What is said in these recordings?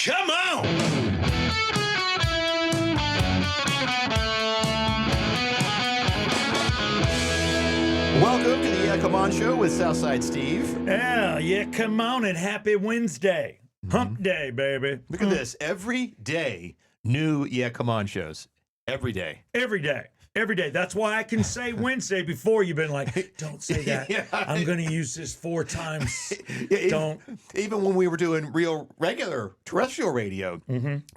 Come on! Welcome to the Yeah Come On Show with Southside Steve. Yeah, come on and happy Wednesday. Hump day, baby. Look at this. Every day, new Yeah Come On shows. Every day. Every day. Every day. That's why I can say Wednesday before you've been like, don't say that. Yeah. I'm going to use this 4 times. Yeah, Don't. Even when we were doing regular terrestrial radio,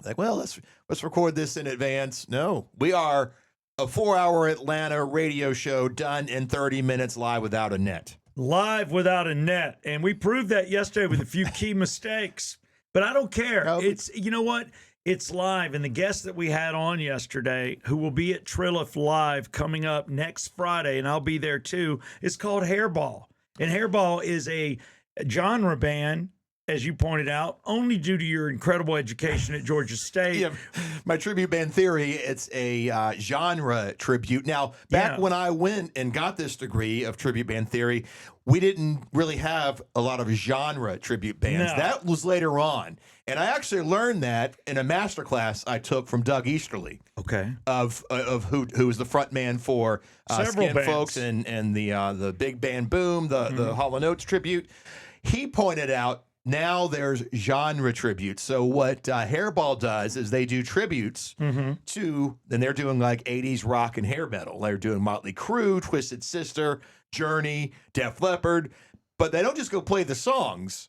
like, well, let's record this in advance. No, we are a 4-hour Atlanta radio show done in 30 minutes live without a net. Live without a net. And we proved that yesterday with a few key mistakes. But I don't care. No, but- It's, you know what? It's live. And the guest that we had on yesterday, who will be at Trilliff Live coming up next Friday, and I'll be there too, is called Hairball. And Hairball is a genre band, as you pointed out, only due to your incredible education at Georgia State. Yeah, my tribute band theory, it's a genre tribute. Now, back Yeah. when I went and got this degree of tribute band theory, we didn't really have a lot of genre tribute bands. No. That was later on. And I actually learned that in a master class I took from Doug Easterly Okay. of who was the front man for Several Skin bands. Folks and the Big Band Boom, the Hall & Oates tribute. He pointed out now there's genre tributes. So what Hairball does is they do tributes to, and they're doing like 80s rock and hair metal. They're doing Motley Crue, Twisted Sister, Journey, Def Leppard, but they don't just go play the songs.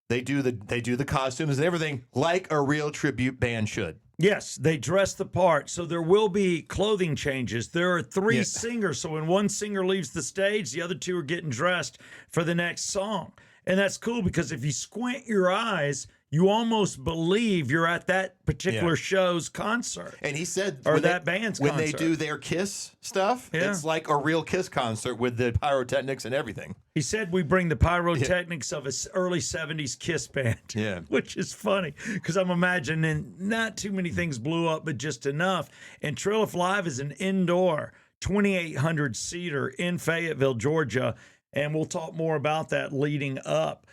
They do the costumes and everything like a real tribute band should. Yes, they dress the part. So there will be clothing changes. There are 3 Yeah. singers. So when one singer leaves the stage, the other 2 are getting dressed for the next song. And that's cool because if you squint your eyes, you almost believe you're at that particular Yeah. show's concert. And he said, Or when that they, band's when they concert. do their Kiss stuff, Yeah. it's like a real Kiss concert with the pyrotechnics and everything. He said we bring the pyrotechnics of an early 70s Kiss band. Yeah. Which is funny because I'm imagining not too many things blew up, but just enough. And Trilliff Live is an indoor 2,800 seater in Fayetteville, Georgia. And we'll talk more about that leading up.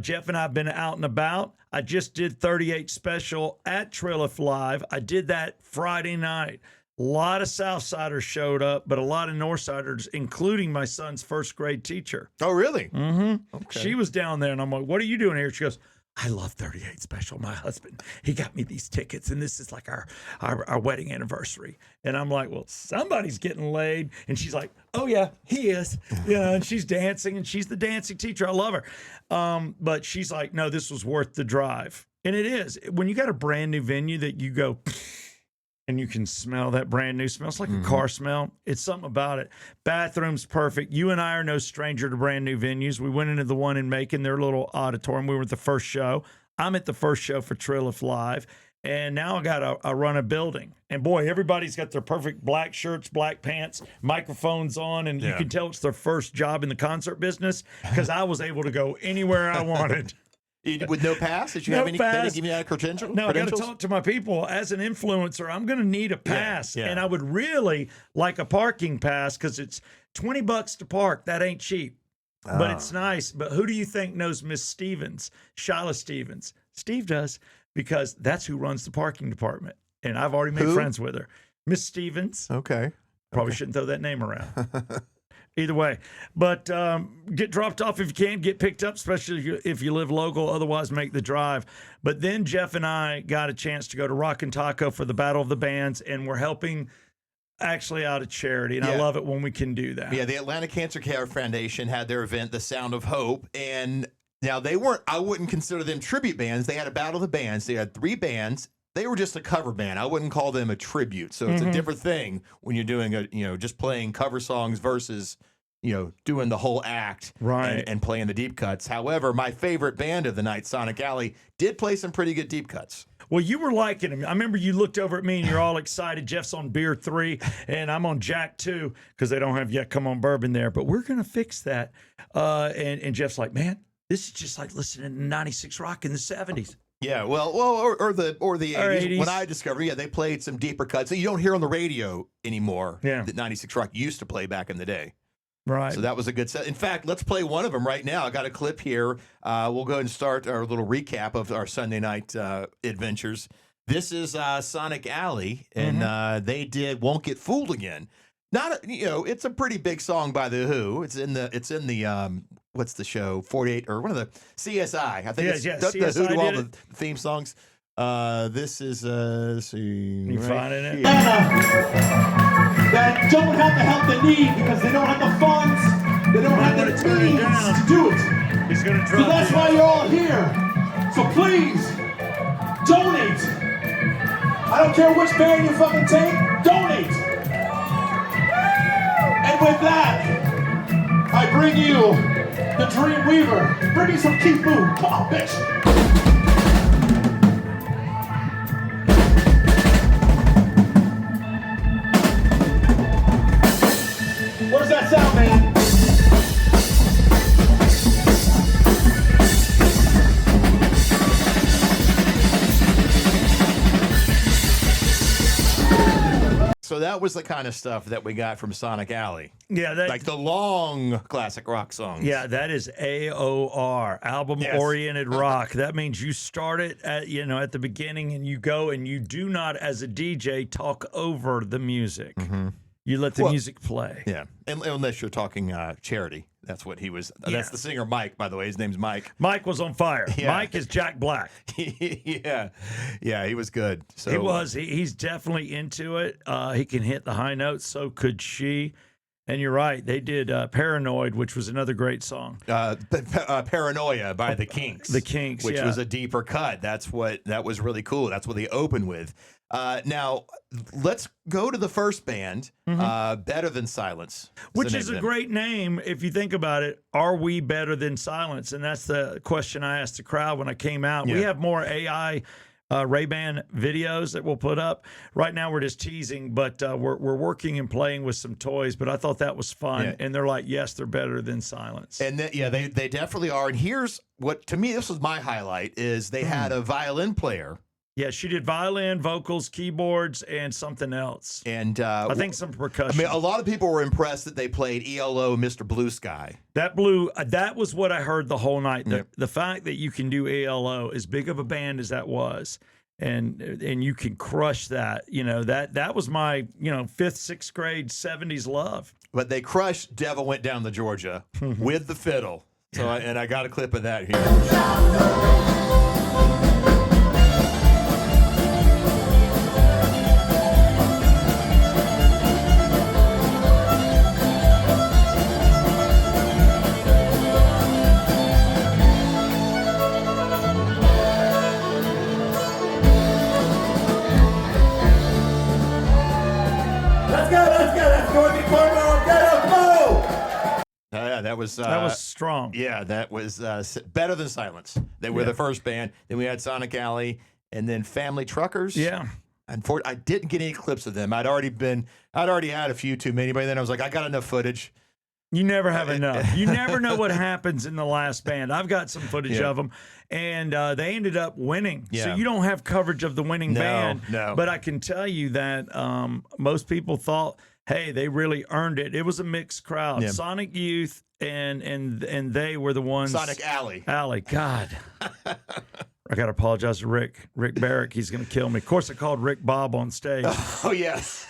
Jeff and I have been out and about. I just did 38 special at Trilliff Live. I did that Friday night. A lot of Southsiders showed up, but a lot of Northsiders, including my son's first grade teacher. Oh, really? Mm-hmm. Okay. She was down there, and I'm like, what are you doing here? She goes, I love 38 special. My husband, he got me these tickets, and this is like our wedding anniversary. And I'm like, well, somebody's getting laid. And she's like, oh, yeah, he is. And she's dancing, and she's the dancing teacher. I love her. But she's like, no, this was worth the drive. And it is. When you got a brand new venue that you go, and you can smell that brand new smell. It's like a car smell. It's something about it. Bathroom's perfect. You and I are no stranger to brand new venues. We went into the one in Macon, their little auditorium. We were at the first show. I'm at the first show for Trilliff Live. And now I got a run a building. And boy, everybody's got their perfect black shirts, black pants, microphones on. And you Yeah. can tell it's their first job in the concert business because I was able to go anywhere I wanted. With no pass? Did you No have any? They pass. didn't give you that credential? No, I got to credentials? talk to my people. As an influencer, I'm going to need a pass. yeah. And I would really like a parking pass because it's $20 to park. That ain't cheap, but it's nice. But who do you think knows Miss Stevens, Shyla Stevens? Steve does because that's who runs the parking department. And I've already made Who? friends with her. Miss Stevens. Okay. Probably shouldn't throw that name around. Either way, but get dropped off if you can, get picked up, especially if you live local. Otherwise, make the drive. But then Jeff and I got a chance to go to Rock and Taco for the Battle of the Bands, and we're helping actually out of charity. And I Yeah. love it when we can do that. Yeah, the Atlanta Cancer Care Foundation had their event, The Sound of Hope, and now they weren't. I wouldn't consider them tribute bands. They had a battle of the bands. They had 3 bands. They were just a cover band. I wouldn't call them a tribute. So it's a different thing when you're doing just playing cover songs versus, doing the whole act Right. and playing the deep cuts. However, my favorite band of the night, Sonic Alley, did play some pretty good deep cuts. Well, you were liking him. I remember you looked over at me and you're all excited. Jeff's on beer 3 and I'm on Jack 2 because they don't have yet come on bourbon there. But we're going to fix that. And Jeff's like, man, this is just like listening to 96 Rock in the 70s. Yeah, or the 80s. 80s. When I discovered, they played some deeper cuts that you don't hear on the radio anymore. Yeah. That 96 Rock used to play back in the day. Right. So that was a good set. In fact, let's play one of them right now. I got a clip here. We'll go ahead and start our little recap of our Sunday night adventures. This is Sonic Alley, and they did "Won't Get Fooled Again." Not it's a pretty big song by the Who. It's in the what's the show 48 or one of the CSI. I think it's the Who CSI do all did the theme songs. This is let's see. You right finding it? here. That don't have the help they need because they don't have the funds, they don't have the turn it means down. to do it. He's going to So drop that's it. why you're all here. So please, donate. I don't care which band you fucking take, donate. And with that, I bring you the Dream Weaver. Bring me some Keith Moon. Come on, bitch. Where's that sound, man? So that was the kind of stuff that we got from Sonic Alley, Yeah, like the long classic rock songs. Yeah, that is AOR, album-oriented rock. That means you start it at at the beginning, and you go, and you do not, as a DJ, talk over the music. You let the music play. Yeah, unless you're talking Charity. That's what he was. That's the singer Mike, by the way. His name's Mike. Mike was on fire. Yeah. Mike is Jack Black. yeah, he was good. So He was. He's definitely into it. He can hit the high notes. So could she. And you're right. They did Paranoid, which was another great song. Paranoia by the Kinks. The Kinks, which yeah. was a deeper cut. That was really cool. That's what they opened with. Now let's go to the first band, Better Than Silence, Which is a great name if you think about it. Are we better than Silence? And that's the question I asked the crowd when I came out. We Yeah. have more AI Ray-Ban videos that we'll put up. Right now we're just teasing, but we're working and playing with some toys. But I thought that was fun. Yeah. And they're like, yes, they're better than Silence. And they definitely are. And here's what, to me, this was my highlight, is they had a violin player. Yeah, she did violin, vocals, keyboards, and something else. And I think some I percussion. mean, a lot of people were impressed that they played ELO, Mr. Blue Sky. That was what I heard the whole night. The fact that you can do ALO, as big of a band as that was, and you can crush that. That was my 5th, 6th grade 70s love. But they crushed Devil Went Down to Georgia with the fiddle. So I got a clip of that here. Let's go. Dorothy Cornwell, get up, go! That was strong. Yeah, that was Better Than Silence. They were the first band. Then we had Sonic Alley, and then Family Truckers. Yeah. I didn't get any clips of them. I'd already had a few too many. By then, I was like, I got enough footage. You never have enough. You never know what happens in the last band. I've got some footage of them, and they ended up winning. Yeah. So you don't have coverage of the winning band. No. But I can tell you that most people thought, hey, they really earned it. It was a mixed crowd. Yeah. Sonic Youth and they were the ones. Sonic Alley. God. I got to apologize to Rick Barrick. He's going to kill me. Of course, I called Rick Bob on stage. Oh, yes.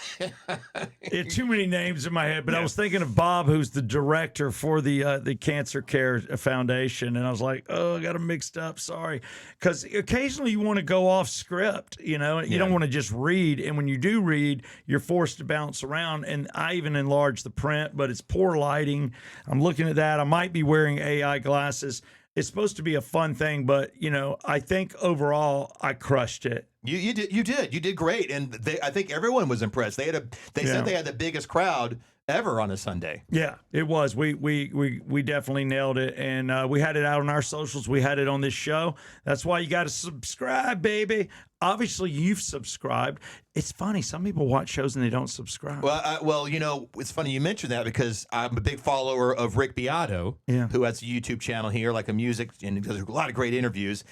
It too many names in my head, but I was thinking of Bob, who's the director for the Cancer Care Foundation, and I was like, oh, I got them mixed up. Sorry, because occasionally you want to go off script, you don't want to just read, and when you do read, you're forced to bounce around. And I even enlarged the print, but it's poor lighting. I'm looking at that. I might be wearing AI glasses. It's supposed to be a fun thing, but I think overall I crushed it. You did great, and I think everyone was impressed. They said they had the biggest crowd ever on a Sunday. Yeah, it was. We definitely nailed it, and we had it out on our socials. We had it on this show. That's why you got to subscribe, baby. Obviously, you've subscribed. It's funny. Some people watch shows and they don't subscribe. Well, it's funny you mentioned that because I'm a big follower of Rick Beato, who has a YouTube channel here, like a music, and he does a lot of great interviews.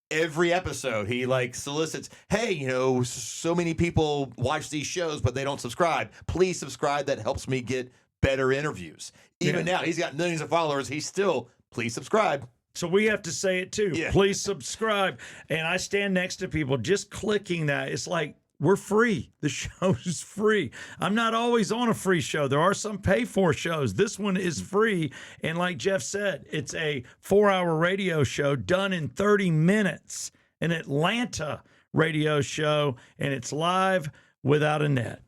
Every episode, he solicits, hey, so many people watch these shows, but they don't subscribe. Please subscribe. That helps me get better interviews. Even now, he's got millions of followers. He's still, please subscribe. So we have to say it too. Yeah. Please subscribe. And I stand next to people just clicking that. It's like, we're free. The show is free. I'm not always on a free show. There are some pay for shows. This one is free. And like Jeff said, it's a 4-hour radio show done in 30 minutes, an Atlanta radio show, and it's live without a net.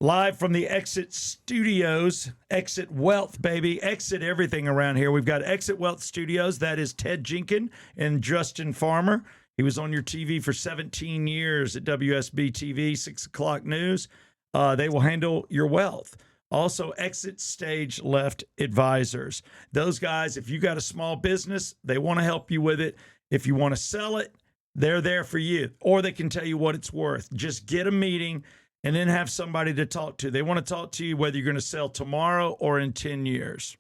Live from the Exit Studios, Exit Wealth, baby. Exit everything around here. We've got Exit Wealth Studios. That is Ted Jenkins and Justin Farmer. He was on your TV for 17 years at WSB TV, 6 o'clock news. They will handle your wealth. Also, Exit Stage Left Advisors. Those guys, if you got a small business, they want to help you with it. If you want to sell it, they're there for you. Or they can tell you what it's worth. Just get a meeting and then have somebody to talk to. They want to talk to you whether you're going to sell tomorrow or in 10 years.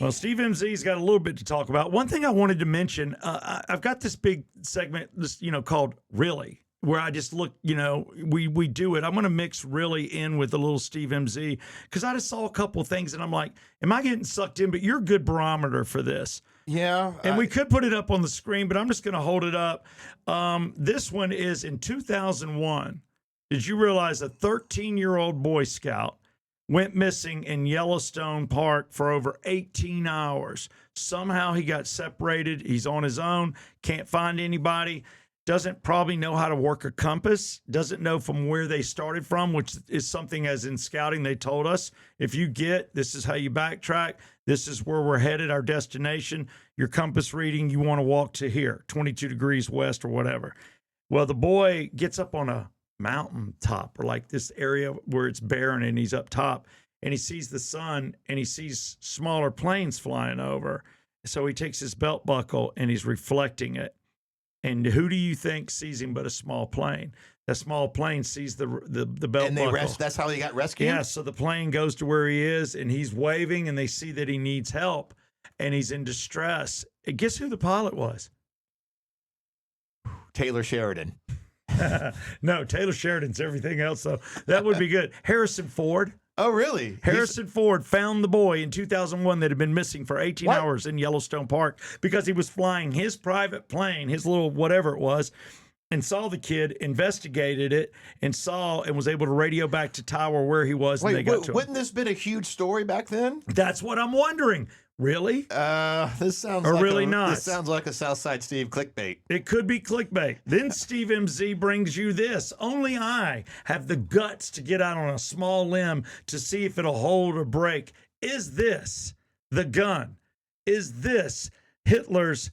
Well, Steve MZ's got a little bit to talk about. One thing I wanted to mention, I've got this big segment, called Really, where I just look, we do it. I'm going to mix Really in with a little Steve MZ because I just saw a couple of things and I'm like, am I getting sucked in? But you're a good barometer for this. Yeah. And we could put it up on the screen, but I'm just going to hold it up. This one is in 2001. Did you realize a 13-year-old Boy Scout went missing in Yellowstone Park for over 18 hours? Somehow he got separated. He's on his own, can't find anybody, doesn't probably know how to work a compass, doesn't know from where they started from, which is something as in scouting they told us. If you this is how you backtrack. This is where we're headed, our destination. Your compass reading, you want to walk to here, 22 degrees west or whatever. Well, the boy gets up on a mountain top or like this area where it's barren and he's up top and he sees the sun and he sees smaller planes flying over. So he takes his belt buckle and he's reflecting it. And who do you think sees him but a small plane? That small plane sees the belt and buckle. That's how he got rescued? Yeah, so the plane goes to where he is and he's waving and they see that he needs help and he's in distress. And guess who the pilot was? Taylor Sheridan. No, Taylor Sheridan's everything else, though. That would be good. Harrison Ford. Oh, really? Harrison Ford found the boy in 2001 that had been missing for 18 hours in Yellowstone Park because he was flying his private plane, his little whatever it was, and saw the kid, investigated it, and was able to radio back to Tower where he was. And they got to him. Wouldn't this been a huge story back then? That's what I'm wondering. Really? This sounds or like really not. This sounds like a Southside Steve clickbait. It could be clickbait. Then Steve MZ brings you this. Only I have the guts to get out on a small limb to see if it'll hold or break. Is this the gun? Is this Hitler's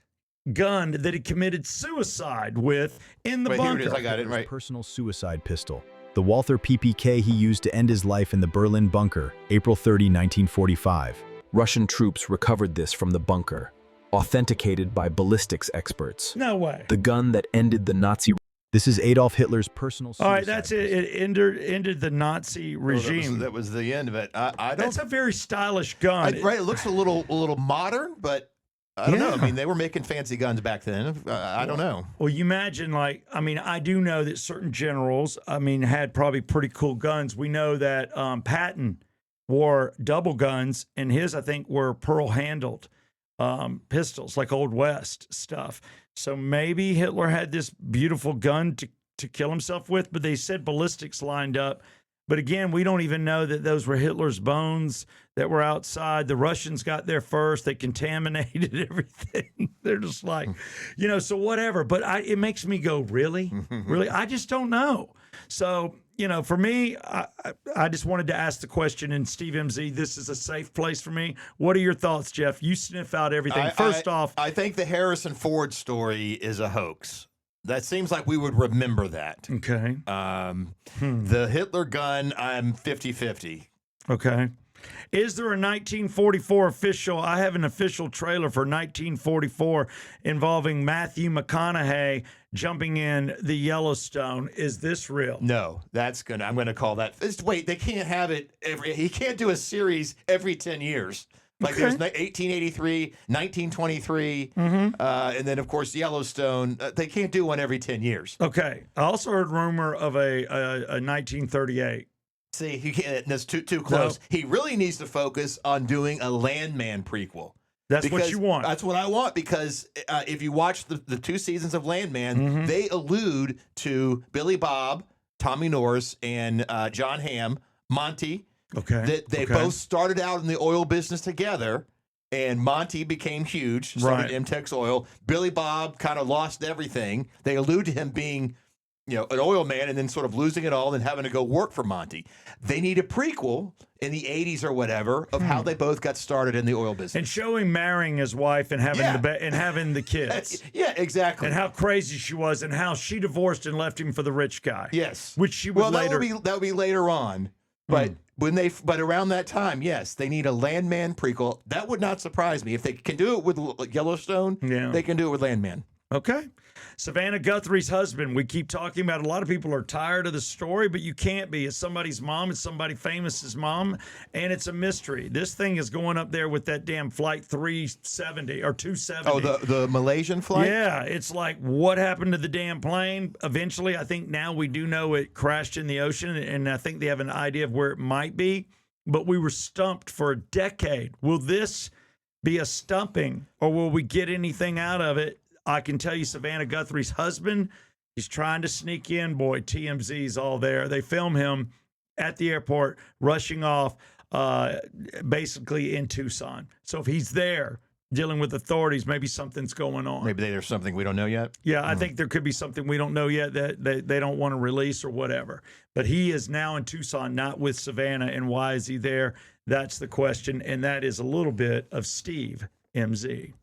gun that he committed suicide with in the bunker? Here it is. I got it right. Personal suicide pistol. The Walther PPK he used to end his life in the Berlin bunker, April 30, 1945. Russian troops recovered this from the bunker, authenticated by ballistics experts. No way. The gun that ended the Nazi. This is Adolf Hitler's personal suicide. All right, that's it. It ended the Nazi regime. That was the end of it. I don't. That's a very stylish gun. Right. It looks a little modern, but I don't know. I mean, they were making fancy guns back then. I don't know. Well, you imagine, I do know that certain generals, had probably pretty cool guns. We know that Patton wore double guns, and his, I think, were pearl-handled pistols, like Old West stuff. So maybe Hitler had this beautiful gun to kill himself with, but they said ballistics lined up. But again, we don't even know that those were Hitler's bones that were outside. The Russians got there first. They contaminated everything. They're just like, so whatever. But it makes me go, really? Really? I just don't know. So, for me, I just wanted to ask the question, and Steve MZ, this is a safe place for me. What are your thoughts, Jeff? You sniff out everything. First off, I think the Harrison Ford story is a hoax. That seems like we would remember that. Okay. The Hitler gun, I'm 50-50. Okay. Is there a 1944 official? I have an official trailer for 1944 involving Matthew McConaughey jumping in the Yellowstone. Is this real? No, I'm gonna call that. Wait, they can't have it he can't do a series every 10 years. Like there's 1883, 1923, and then of course Yellowstone. They can't do one every 10 years. Okay. I also heard rumor of a 1938. See, he can't. That's too close. He really needs to focus on doing a Landman prequel. That's what you want. That's what I want because if you watch the 2 seasons of Landman, they allude to Billy Bob, Tommy Norris, and John Hamm, Monty. Okay. That they both started out in the oil business together, and Monty became huge. Started MTEX Oil. Billy Bob kind of lost everything. They allude to him being, an oil man and then sort of losing it all and having to go work for Monty. They need a prequel in the 80s or whatever of how they both got started in the oil business. And show him marrying his wife and having having the kids. Yeah, exactly. And how crazy she was and how she divorced and left him for the rich guy. Yes. Which she would later. That would be later on. But but around that time, yes, they need a Landman prequel. That would not surprise me. If they can do it with Yellowstone, they can do it with Landman. Okay. Savannah Guthrie's husband. We keep talking about. A lot of people are tired of the story, but you can't be. It's somebody's mom. It's somebody famous's mom, and it's a mystery. This thing is going up there with that damn flight 370 or 270. Oh, the Malaysian flight? Yeah, it's like what happened to the damn plane? Eventually, I think now we do know it crashed in the ocean, and I think they have an idea of where it might be. But we were stumped for a decade. Will this be a stumping, or will we get anything out of it? I can tell you Savannah Guthrie's husband, he's trying to sneak in. Boy, TMZ's all there. They film him at the airport rushing off basically in Tucson. So if he's there dealing with authorities, maybe something's going on. Maybe there's something we don't know yet. Yeah, I think there could be something we don't know yet that they don't want to release or whatever. But he is now in Tucson, not with Savannah. And why is he there? That's the question. And that is a little bit of Steve MZ.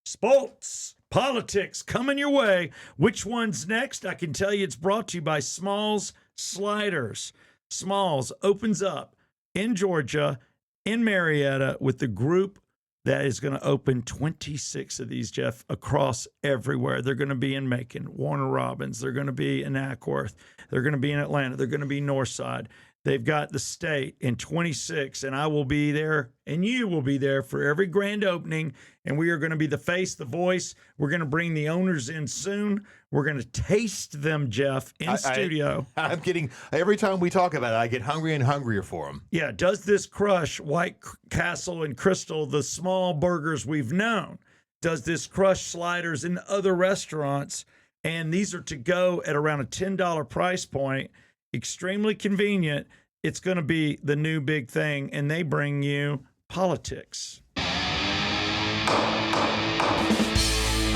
Sports, politics coming your way. Which one's next? I can tell you it's brought to you by Smalls Sliders. Smalls opens up in Georgia, in Marietta, with the group that is going to open 26 of these, Jeff, across everywhere. They're going to be in Macon, Warner Robins. They're going to be in Ackworth. They're going to be in Atlanta. They're going to be Northside. They've got the state in 26, and I will be there, and you will be there for every grand opening, and we are going to be the face, the voice. We're going to bring the owners in soon. We're going to taste them, Jeff, in studio. I'm getting, every time we talk about it, I get hungrier and hungrier for them. Yeah, does this crush White Castle and Crystal, the small burgers we've known? Does this crush sliders in other restaurants? And these are to go at around a $10 price point. Extremely convenient. It's going to be the new big thing, and they bring you politics.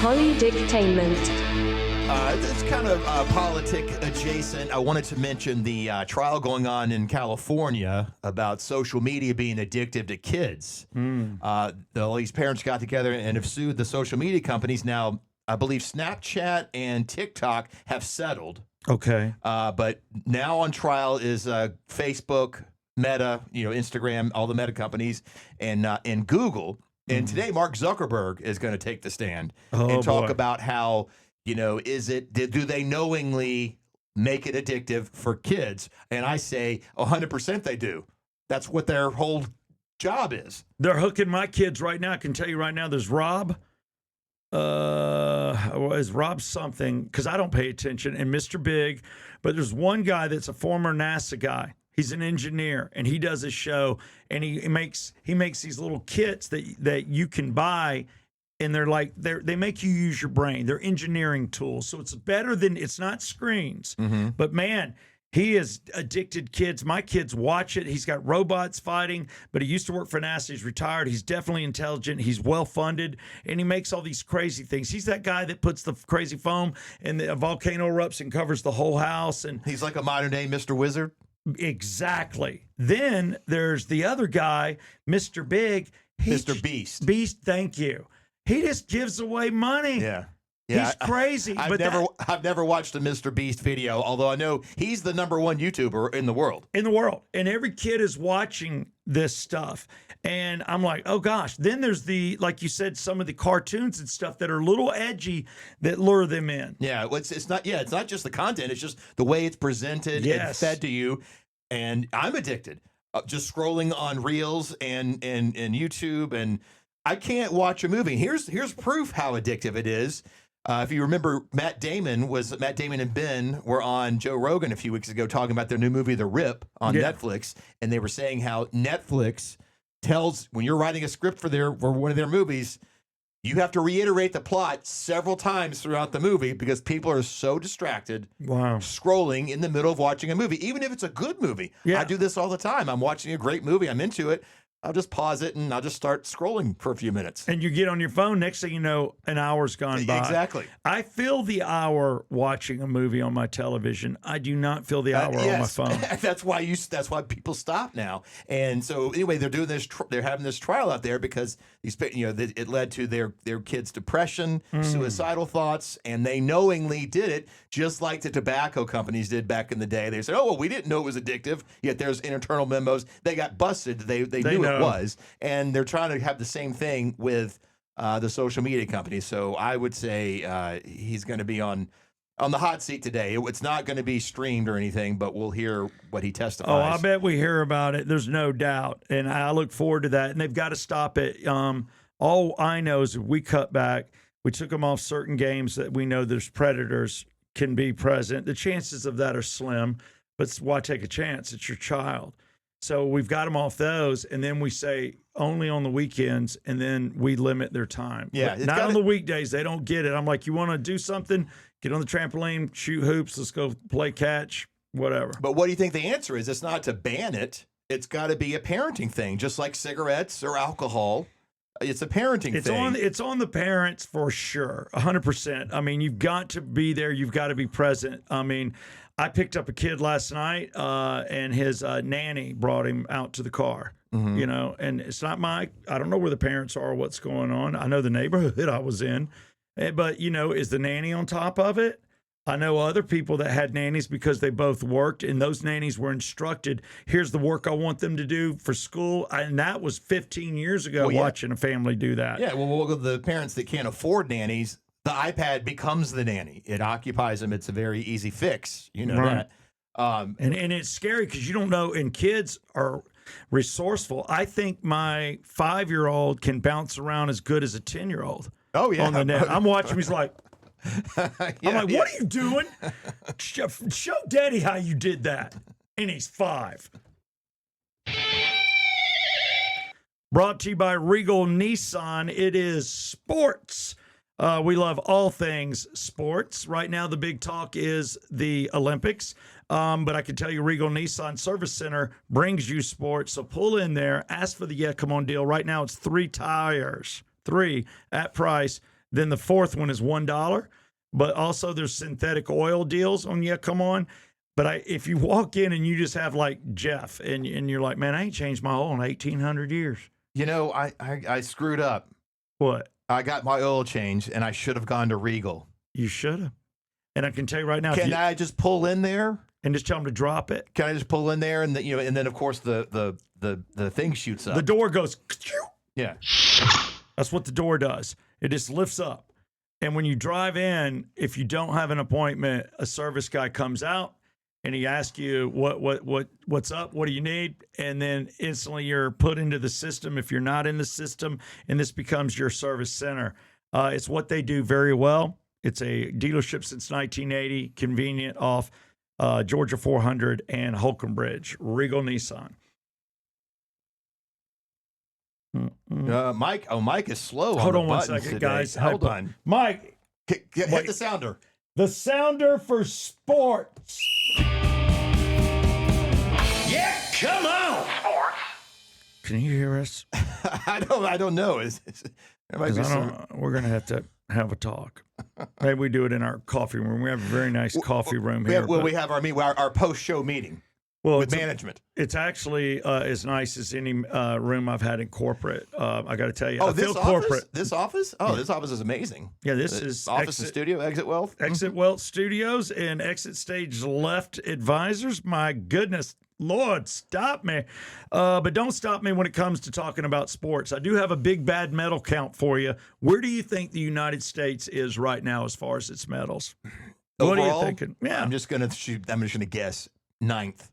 Polydictainment. It's kind of politic adjacent. I wanted to mention the trial going on in California about social media being addictive to kids. All these parents got together and have sued the social media companies. Now, I believe Snapchat and TikTok have settled. Okay. But now on trial is Facebook, Meta, Instagram, all the Meta companies, and Google. And today, Mark Zuckerberg is going to take the stand and talk about how, do they knowingly make it addictive for kids? And I say 100% they do. That's what their whole job is. They're hooking my kids right now. I can tell you right now, there's Rob. Is Rob something? Because I don't pay attention, and Mr. Big, but there's one guy that's a former NASA guy. He's an engineer, and he does a show, and he makes these little kits that you can buy, and they make you use your brain. They're engineering tools, so it's not screens, but man. He has addicted kids. My kids watch it. He's got robots fighting, but he used to work for NASA. He's retired. He's definitely intelligent. He's well-funded, and he makes all these crazy things. He's that guy that puts the crazy foam and the volcano erupts and covers the whole house. And he's like a modern-day Mr. Wizard. Exactly. Then there's the other guy, Mr. Big. Mr. Beast. Beast, thank you. He just gives away money. Yeah. He's crazy. I've never watched a Mr. Beast video, although I know he's the #1 YouTuber in the world. And every kid is watching this stuff. And I'm like, oh gosh. Then there's like you said, some of the cartoons and stuff that are a little edgy that lure them in. Yeah, it's not just the content, it's just the way it's presented and fed to you. And I'm addicted. just scrolling on Reels and YouTube, and I can't watch a movie. Here's proof how addictive it is. If you remember, Matt Damon and Ben were on Joe Rogan a few weeks ago talking about their new movie, The Rip, on Netflix, and they were saying how Netflix tells when you're writing a script for one of their movies, you have to reiterate the plot several times throughout the movie because people are so distracted scrolling in the middle of watching a movie, even if it's a good movie. I do this all the time. I'm watching a great movie. I'm into it. I'll just pause it and I'll just start scrolling for a few minutes. And you get on your phone, next thing you know, an hour's gone by. Exactly. I fill the hour watching a movie on my television. I do not fill the hour on my phone. That's why people stop now. And so anyway, they're doing this. They're having this trial out there because it led to their kids' depression, suicidal thoughts, and they knowingly did it, just like the tobacco companies did back in the day. They said, "Oh well, we didn't know it was addictive." Yet there's internal memos. They got busted. They knew it was, and they're trying to have the same thing with the social media companies. So I would say he's going to be on the hot seat today. It's not going to be streamed or anything, but we'll hear what he testifies. Oh, I bet we hear about it. There's no doubt, and I look forward to that. And they've got to stop it. All I know is if we cut back, we took them off certain games that we know there's predators can be present. The chances of that are slim, but why take a chance? It's your child. So we've got them off those, and then we say only on the weekends, and then we limit their time. Yeah, not on the weekdays. They don't get it. I'm like, you want to do something? Get on the trampoline, shoot hoops. Let's go play catch, whatever. But what do you think the answer is? It's not to ban it. It's got to be a parenting thing, just like cigarettes or alcohol. It's a parenting thing. It's on the parents for sure, 100%. I mean, you've got to be there. You've got to be present. I mean, I picked up a kid last night, and his nanny brought him out to the car. You know, and it's not I don't know where the parents are or what's going on. I know the neighborhood I was in, but you know, is the nanny on top of it? I know other people that had nannies because they both worked, and those nannies were instructed, here's the work I want them to do for school. And that was 15 years ago, watching a family do that. Yeah, well, the parents that can't afford nannies, the iPad becomes the nanny. It occupies them. It's a very easy fix. You know that. And it's scary because you don't know, and kids are resourceful. I think my 5-year-old can bounce around as good as a 10-year-old. Oh, yeah. On the net. I'm watching him. He's like, I'm like, what are you doing? Show Daddy how you did that. And he's 5. Brought to you by Regal Nissan. It is sports. We love all things sports. Right now, the big talk is the Olympics. But I can tell you, Regal Nissan Service Center brings you sports. So pull in there, ask for the Yeah Come On deal. Right now, it's 3 tires, 3 at price. Then the 4th one is $1. But also there's synthetic oil deals on Yeah Come On. But if you walk in and you just have like Jeff and you're like, man, I ain't changed my oil in 1,800 years. You know, I screwed up. What? I got my oil changed and I should have gone to Regal. You should have. And I can tell you right now. Can I just pull in there? And just tell them to drop it? Can I just pull in there and and then of course the thing shoots up. The door goes. Yeah. That's what the door does. It just lifts up. And when you drive in, if you don't have an appointment, a service guy comes out and he asks you what's up, what do you need, and then instantly you're put into the system if you're not in the system, and this becomes your service center. It's what they do very well. It's a dealership since 1980, convenient off Georgia 400 and Holcomb Bridge. Regal Nissan. Mike is slow. Hold on one buttons second, today. guys. Hold on, Mike. Hit the sounder. The sounder for sports. Yeah, come on! Sports. Can you hear us? I don't know. We're gonna have to have a talk. Maybe we do it in our coffee room. We have a very nice coffee room here. We have our post-show meeting with management. It's actually as nice as any room I've had in corporate. I got to tell you. Oh, I feel corporate. This office? Oh, this office is amazing. Yeah, this is office and studio, Exit Wealth. Exit Wealth Studios and Exit Stage Left Advisors. My goodness, Lord, stop me. But don't stop me when it comes to talking about sports. I do have a big bad medal count for you. Where do you think the United States is right now as far as its medals? Overall, what are you thinking? Yeah, I'm just gonna guess 9th.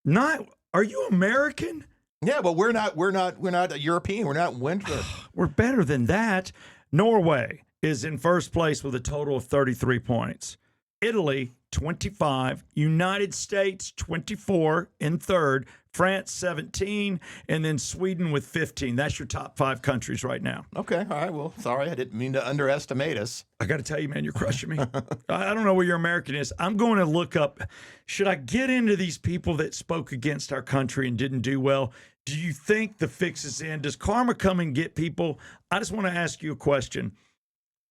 Not Are you American? Yeah, but we're not a European. We're not winter. We're better than that. Norway is in first place with a total of 33 points. Italy, 25. United States, 24 in third. France, 17. And then Sweden with 15. That's your top 5 countries right now. Okay, all right. Well, sorry, I didn't mean to underestimate us. I got to tell you, man, you're crushing me. I don't know where your American is. I'm going to look up, should I get into these people that spoke against our country and didn't do well? Do you think the fix is in? Does karma come and get people? I just want to ask you a question.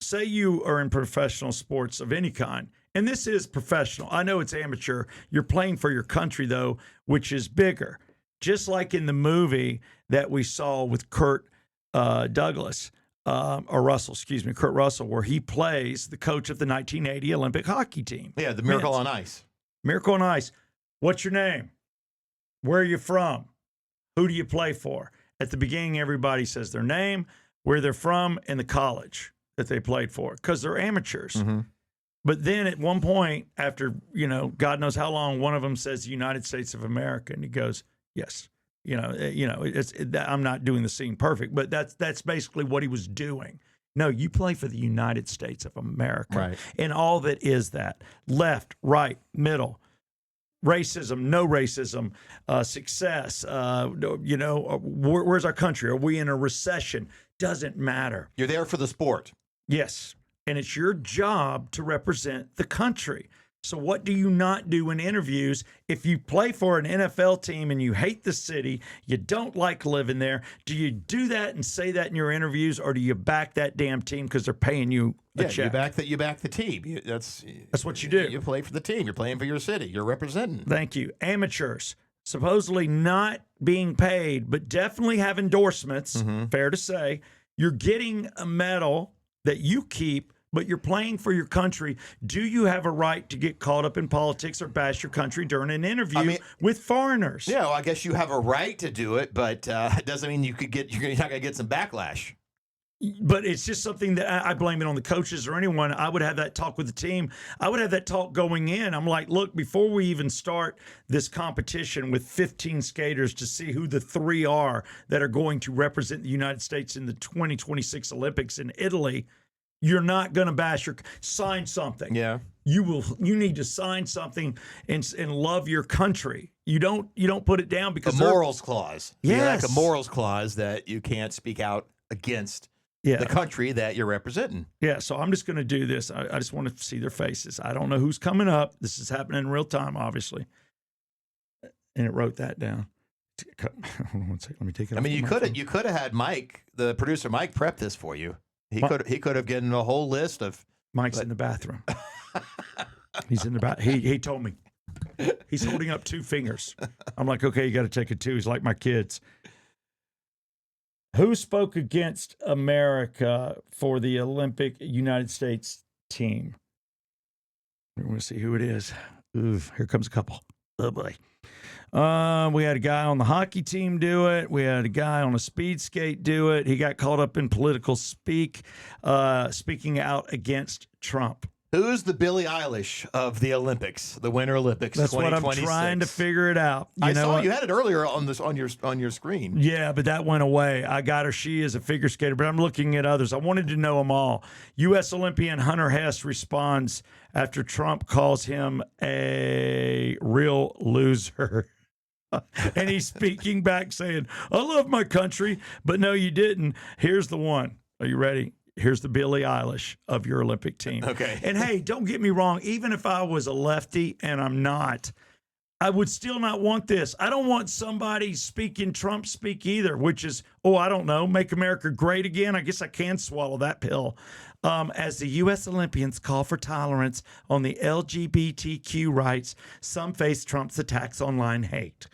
Say you are in professional sports of any kind, and this is professional. I know it's amateur. You're playing for your country, though, which is bigger. Just like in the movie that we saw with Kurt Russell, where he plays the coach of the 1980 Olympic hockey team. Yeah, the Miracle on Ice. Miracle on Ice. What's your name? Where are you from? Who do you play for? At the beginning, everybody says their name, where they're from, and the college that they played for, because they're amateurs. Mm-hmm. But then at one point, after, God knows how long, one of them says the United States of America, and he goes, yes. I'm not doing the scene perfect, but that's basically what he was doing. No, you play for the United States of America. Right. And all that is that. Left, right, middle. Racism, no racism, success, where's our country? Are we in a recession? Doesn't matter. You're there for the sport. Yes. And it's your job to represent the country. So what do you not do in interviews? If you play for an NFL team and you hate the city, you don't like living there, do you do that and say that in your interviews, or do you back that damn team because they're paying you a check? You back the team. That's what you do. You play for the team. You're playing for your city. You're representing. Thank you. Amateurs, supposedly not being paid, but definitely have endorsements, fair to say. You're getting a medal that you keep, but you're playing for your country. Do you have a right to get caught up in politics or bash your country during an interview with foreigners? Yeah, well, I guess you have a right to do it, but it doesn't mean you're not going to get some backlash. But it's just something that I blame it on the coaches or anyone. I would have that talk with the team. I would have that talk going in. I'm like, look, before we even start this competition with 15 skaters to see who the 3 are that are going to represent the United States in the 2026 Olympics in Italy, you're not going to bash sign something. Yeah. You need to sign something and love your country. You don't put it down because a morals clause. Yes. Like a morals clause that you can't speak out against the country that you're representing. Yeah, so I'm just going to do this. I just want to see their faces. I don't know who's coming up. This is happening in real time, obviously. And it wrote that down. Hold on one second. Let me take it. I mean, you could have had Mike, the producer Mike, prep this for you. He could have gotten a whole list of. Mike's in the bathroom. He's in the bath. He told me. He's holding up 2 fingers. I'm like, okay, you got to take it 2. He's like my kids. Who spoke against America for the Olympic United States team? We want to see who it is. Ooh, here comes a couple. Oh boy. We had a guy on the hockey team do it. We had a guy on a speed skate do it. He got caught up in political speaking out against Trump. Who's the Billie Eilish of the Olympics, the Winter Olympics? That's what I'm trying to figure it out. I saw you had it earlier on your screen. Yeah, but that went away. I got her. She is a figure skater, but I'm looking at others. I wanted to know them all. U.S. Olympian Hunter Hess responds after Trump calls him a real loser. And he's speaking back saying, I love my country, but no, you didn't. Here's the one. Are you ready? Here's the Billie Eilish of your Olympic team. Okay. And hey, don't get me wrong. Even if I was a lefty, and I'm not, I would still not want this. I don't want somebody speaking Trump speak either, which is, I don't know, make America great again. I guess I can swallow that pill. As the U.S. Olympians call for tolerance on the LGBTQ rights, some face Trump's attacks online hate.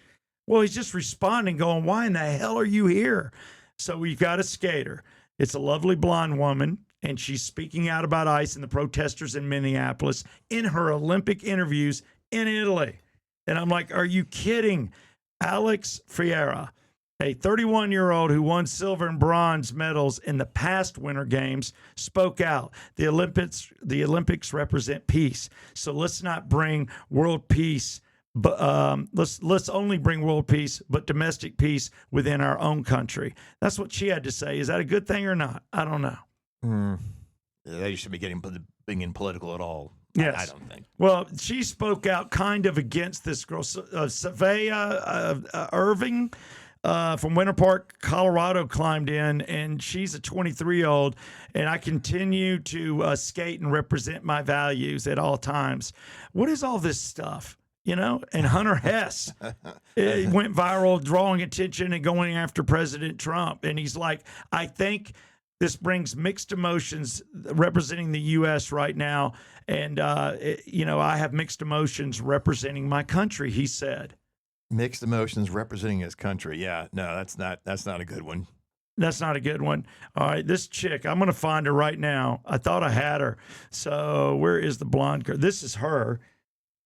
Well, he's just responding, going, why in the hell are you here? So we've got a skater. It's a lovely blonde woman, and she's speaking out about ICE and the protesters in Minneapolis in her Olympic interviews in Italy. And I'm like, are you kidding? Alex Freire, a 31-year-old who won silver and bronze medals in the past Winter Games, spoke out. The Olympics represent peace. So let's not bring world peace but let's only bring world peace, but domestic peace within our own country. That's what she had to say. Is that a good thing or not? I don't know. They should be being in political at all. Yes. I don't think. Well, she spoke out kind of against this girl, Savea Irving from Winter Park, Colorado, climbed in, and she's a 23-year-old, and I continue to skate and represent my values at all times. What is all this stuff? You know, and Hunter Hess it went viral, drawing attention and going after President Trump. And he's like, I think this brings mixed emotions representing the U.S. right now. And, you know, I have mixed emotions representing my country, he said. Mixed emotions representing his country. Yeah, no, that's not a good one. That's not a good one. All right, this chick, I'm going to find her right now. I thought I had her. So where is the blonde girl? This is her.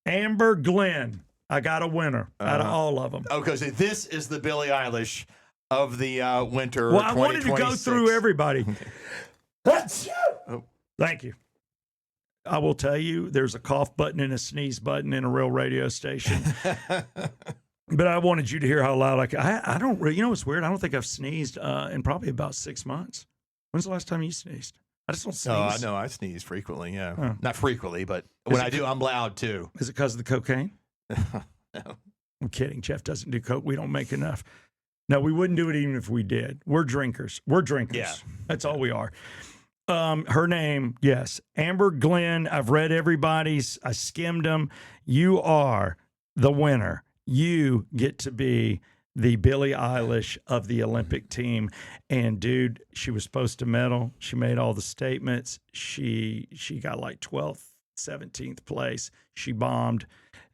Amber Glenn. I got a winner out of all of them. Okay, so this is the Billie Eilish of the winter. Well, I wanted to go through everybody. Thank you. I will tell you, there's a cough button and a sneeze button in a real radio station. But I wanted you to hear how loud I don't really, you know what's weird? I don't think I've sneezed in probably about 6 months. When's the last time you sneezed? I just don't sneeze. Oh, I know. I sneeze frequently, yeah. Oh. Not frequently, but when I do, I'm loud too. Is it because of the cocaine? No. I'm kidding. Jeff doesn't do coke. We don't make enough. No, we wouldn't do it even if we did. We're drinkers. Yeah. That's all we are. Her name, yes, Amber Glenn. I've read everybody's. I skimmed them. You are the winner. You get to be the Billie Eilish of the Olympic team. And dude, she was supposed to medal. She made all the statements. She got like 12th, 17th place. She bombed.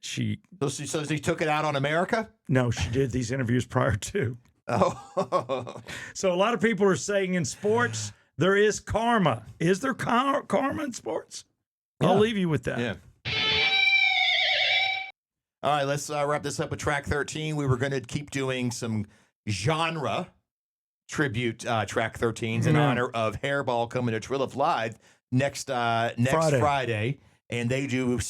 So she took it out on America? No, she did these interviews prior to. Oh. So a lot of people are saying in sports, there is karma. Is there karma in sports? Yeah. I'll leave you with that. Yeah. All right, let's wrap this up with track 13. We were going to keep doing some genre tribute track 13s in honor of Hairball coming to Trilla Live next Friday. And they do,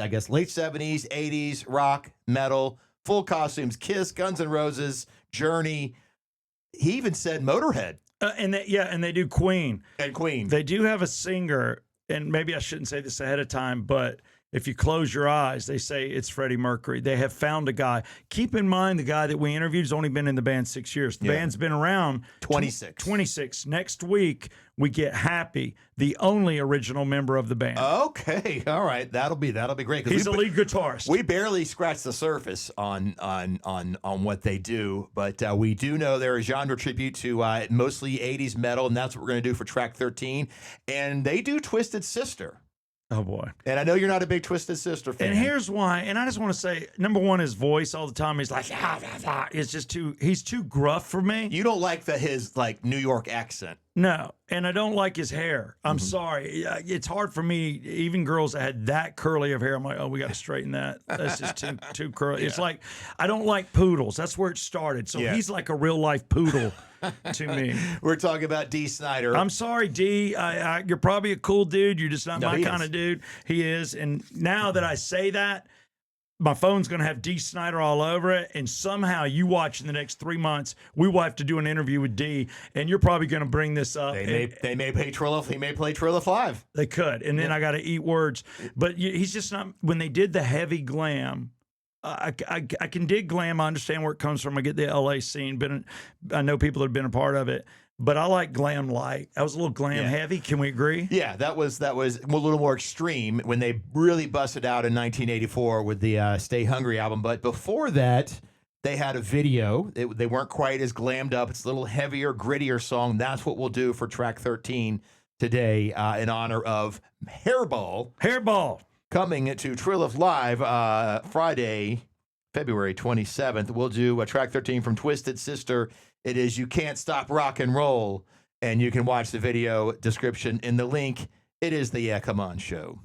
I guess, late 70s, 80s, rock, metal, full costumes, Kiss, Guns N' Roses, Journey. He even said Motorhead. And they do Queen. And Queen. They do have a singer, and maybe I shouldn't say this ahead of time, but if you close your eyes, they say it's Freddie Mercury. They have found a guy. Keep in mind, the guy that we interviewed has only been in the band 6 years. The band's been around 26. 26. Next week, we get Happy, the only original member of the band. Okay, all right, that'll be great. He's the lead guitarist. We barely scratched the surface on what they do, but we do know they're a genre tribute to mostly 80s metal, and that's what we're going to do for track 13. And they do Twisted Sister. Oh, boy. And I know you're not a big Twisted Sister fan. And here's why. And I just want to say, number one, his voice all the time. He's like, it's just he's too gruff for me. You don't like his New York accent. No. And I don't like his hair. I'm sorry. It's hard for me. Even girls that had that curly of hair, I'm like, oh, we got to straighten that. That's just too curly. Yeah. It's like, I don't like poodles. That's where it started. So he's like a real life poodle to me. We're talking about Dee Snider. I'm sorry, Dee. You're probably a cool dude. You're just not my kind of dude. He is. And now that I say that, my phone's going to have Dee Snider all over it. And somehow you watch in the next 3 months, we will have to do an interview with Dee. And you're probably going to bring this up. They may play Trilla Live. They could. And then I got to eat words. But he's just not. When they did the heavy glam, I can dig glam. I understand where it comes from. I get the LA scene. I know people that have been a part of it. But I like glam light. That was a little glam heavy. Can we agree? Yeah, that was a little more extreme when they really busted out in 1984 with the Stay Hungry album. But before that, they had a video. They weren't quite as glammed up. It's a little heavier, grittier song. That's what we'll do for track 13 today in honor of Hairball. Hairball. Coming to Trilla Live Friday, February 27th. We'll do a track 13 from Twisted Sister. It is You Can't Stop Rock and Roll. And you can watch the video description in the link. It is the Yeah Come On Show.